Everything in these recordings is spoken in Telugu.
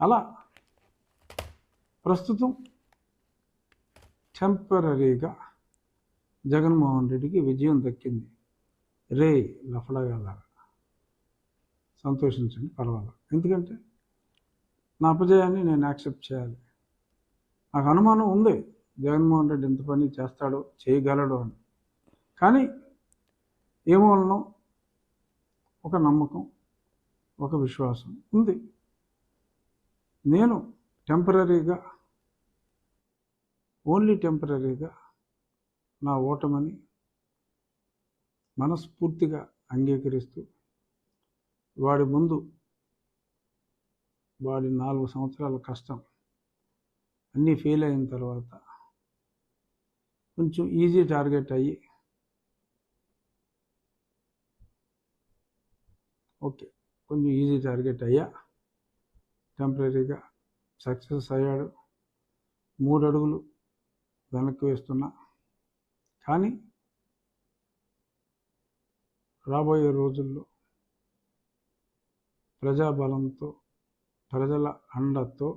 అలా ప్రస్తుతం టెంపరీగా జగన్మోహన్ రెడ్డికి విజయం దక్కింది. రే లఫడగాలారా సంతోషించండి, పర్వాలేదు. ఎందుకంటే నా అపజయాన్ని నేను యాక్సెప్ట్ చేయాలి. నాకు అనుమానం ఉంది జగన్మోహన్ రెడ్డి ఎంత పని చేస్తాడో, చేయగలడు అని. కానీ ఏమోనో ఒక నమ్మకం, ఒక విశ్వాసం ఉంది. నేను టెంపరీగా, ఓన్లీ టెంపరీగా నా ఓటమని మనస్ఫూర్తిగా అంగీకరిస్తూ వాడి ముందు వాడి 4 సంవత్సరాల కష్టం అన్నీ ఫెయిల్ అయిన తర్వాత కొంచెం ఈజీ టార్గెట్ అయ్యి కొంచెం ఈజీ టార్గెట్ అయ్యా, టెంపరీగా సక్సెస్ అయ్యాడు. 3 అడుగులు వెనక్కి వేస్తున్నా. కానీ రాబోయే రోజుల్లో ప్రజాబలంతో, ప్రజల అండతో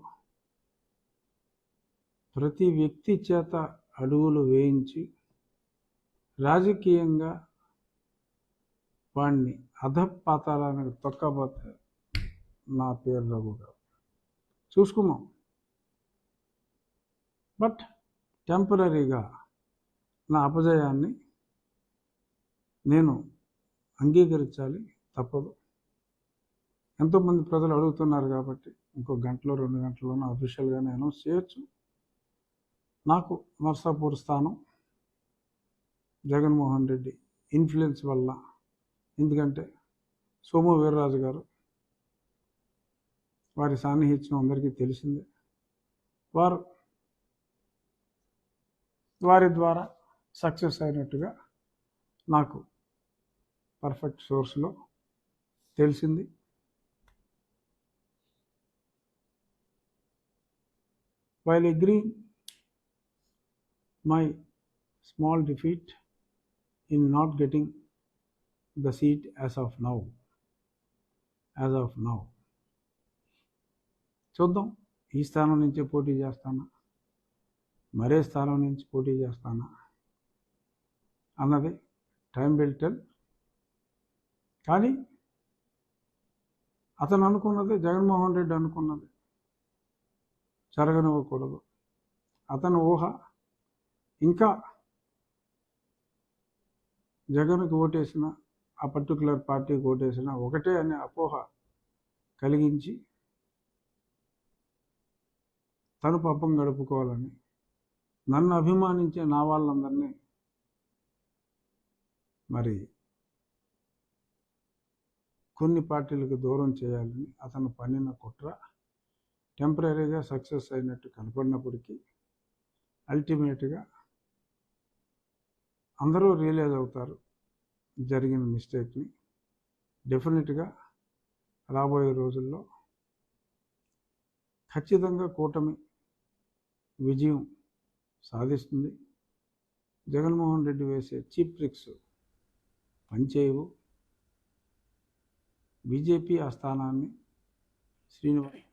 ప్రతి వ్యక్తి చేత అడుగులు వేయించి రాజకీయంగా వాడిని అధపాతాళానికి తొక్కబోతే నా పేరు రఘు గారు. చూసుకున్నాం. బట్ టెంపరీగా నా అపజయాన్ని నేను అంగీకరించాలి, తప్పదు. ఎంతోమంది ప్రజలు అడుగుతున్నారు కాబట్టి ఇంకో గంటలో 2 గంటల్లోనూ అఫీషియల్గానే అనౌన్స్ చేయొచ్చు. నాకు నర్సాపూర్ స్థానం జగన్మోహన్ రెడ్డి ఇన్ఫ్లుయెన్స్ వల్ల, ఎందుకంటే సోము వీర్రాజు గారు, వారి సాన్నిహిత్యం అందరికీ తెలిసిందే. వారి ద్వారా సక్సెస్ అయినట్టుగా నాకు పర్ఫెక్ట్ సోర్స్లో తెలిసింది. While agreeing my small defeat in not getting the seat as of now, చూద్దాం. ఈ స్థానం నుంచే పోటీ చేస్తానా, మరే స్థానం నుంచి పోటీ చేస్తానా అన్నది టైం విల్ టెల్. కానీ అతను అనుకున్నది, జగన్మోహన్ రెడ్డి అనుకున్నది జరగనివ్వకూడదు. అతను ఊహ ఇంకా జగన్కి ఓటేసిన, ఆ పర్టికులర్ పార్టీకి ఓటేసిన ఒకటే అనే అపోహ కలిగించి తను పాపం గడుపుకోవాలని, నన్ను అభిమానించే నా వాళ్ళందరినీ మరి కొన్ని పార్టీలకు దూరం చేయాలని అతను పన్నిన కుట్ర టెంపరీగా సక్సెస్ అయినట్టు కనపడినప్పటికీ అల్టిమేట్గా అందరూ రియలైజ్ అవుతారు జరిగిన మిస్టేక్ని. డెఫినెట్గా రాబోయే రోజుల్లో ఖచ్చితంగా కూటమి విజయం సాధిస్తుంది. జగన్మోహన్ రెడ్డి వేసే చీప్ ట్రిక్స్ పనిచేయవు. బీజేపీ ఆ స్థానాన్ని శ్రీనివాస్